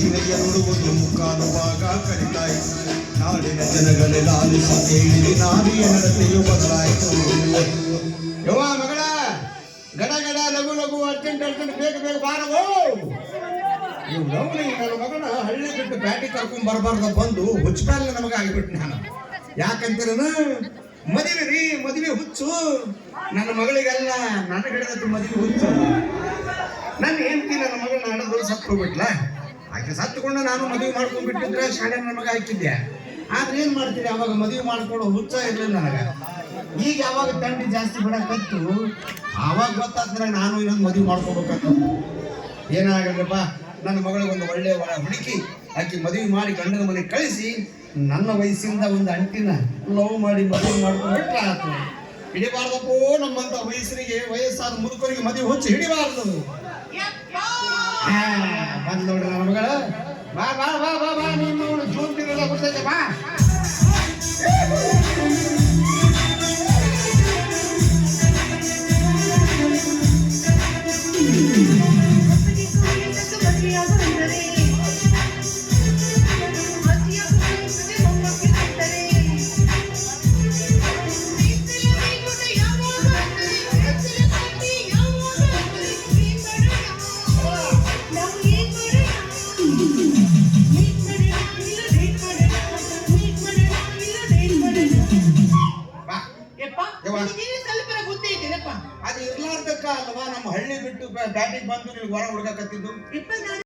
ಸೀಮೆಯ ನೋಡುವುದು ಮುಕ್ಕಾಲು ಭಾಗ ಕಲಿತಾಯಿತು. ನಾಡಿನ ಜನಗಳೆಲ್ಲ ಆಲಿಸಿ ಕೇಳಿರಿ, ನಾಡಿಯ ನಡತೆಯು ಬದಲಾಯಿತು. ಯವ್ವ ಮಗಳ, ಗಡ ಗಡ ಲಘು ಲಘು ಅರ್ಜೆಂಟ್ ಅರ್ಜೆಂಟ್ ಬೇಗ ಬೇಗ ಬಾರವೋ. ನೀವು ಲವ್ಲಿ ನನ್ನ ಮಗನ ಹಳ್ಳಿ ಬಿಟ್ಟು ಬ್ಯಾಟಿ ಕರ್ಕೊಂಡ್ ಬರಬಾರ್ದ ಬಂದು ಹುಚ್ಚಕಾಲ ನಮಗ ಆಗಿಬಿಟ್ಟು ನಾನು. ಯಾಕಂತೀರನು, ಮದುವೆ ರೀ, ಮದುವೆ ಹುಚ್ಚು. ನನ್ನ ಮಗಳಿಗೆಲ್ಲ ನನ್ನ ಹಿಡಿದದ್ದು ಮದುವೆ ಹುಚ್ಚು. ನನ್ನ ಹೆಂಡತಿ ನನ್ನ ಮಗಳನ್ನ ಹಣದ್ರು ಸತ್ತು ಹೋಗ್ಬಿಟ್ಲ. ಆಕೆ ಸತ್ತುಕೊಂಡು ನಾನು ಮದುವೆ ಮಾಡ್ಕೊಂಡ್ಬಿಟ್ಟಿದ್ರೆ ಶಾಲೆ ನನ್ನ ಮಗ ಹಾಕಿದ್ದೆ. ಆದ್ರೆ ಏನ್ ಮಾಡ್ತೀರಿ, ಅವಾಗ ಮದುವೆ ಮಾಡ್ಕೊಂಡು ಹುಚ್ಚ ಇರ್ಲಿಲ್ಲ ನನಗ. ಈಗ ಯಾವಾಗ ತಂಡಿ ಜಾಸ್ತಿ ಬಿಡಕತ್ತು ಆವಾಗ ಗೊತ್ತಾದ್ರೆ ನಾನು ಇನ್ನೊಂದು ಮದುವೆ ಮಾಡ್ಕೋಬೇಕಂತ. ಏನಾಗಲ್ಲಪ್ಪ, ನನ್ನ ಮಗಳಿಗೊಂದು ಒಳ್ಳೆ ಹುಡುಕಿ ಆಕೆ ಮದುವೆ ಮಾಡಿ ಗಂಡನ ಮನೆಗೆ ಕಳಿಸಿ ನನ್ನ ವಯಸ್ಸಿಂದ ಒಂದು ಅಂಟಿನ ಲವ್ ಮಾಡಿ ಮದುವೆ ಮಾಡ್ಕೊಂಡ್ಬಿಟ್ರೆ ಆತು. ಹಿಡಿಬಾರ್ದಪ್ಪೋ ನಮ್ಮಂತ ವಯಸ್ಸರಿಗೆ, ವಯಸ್ಸಾದ ಮುದುಕರಿಗೆ ಮದುವೆ ಹುಚ್ಚು ಹಿಡಿಬಾರ್ದು. ಬಂದ್ ನೋಡ್ರಿ ನನ್ನ ಮಗಳ, ಬಾ ಬಾ ಬಾ ಬಾ ಬಾ, ನೀನು ಜೂನ್ ತಿಂಗಳ ಬಿಡ್ತೈತೆ ಬಾ. ಅದು ಇರ್ಲಾರ್ದಕ್ಕ ಅಲ್ವಾ ನಮ್ಮ ಹಳ್ಳಿ ಬಿಟ್ಟು ಬ್ಯಾಟಿಗೆ ಬಂದು ನೀವು ಹೊರ ಹುಡುಗಕತ್ತಿದ್ದು.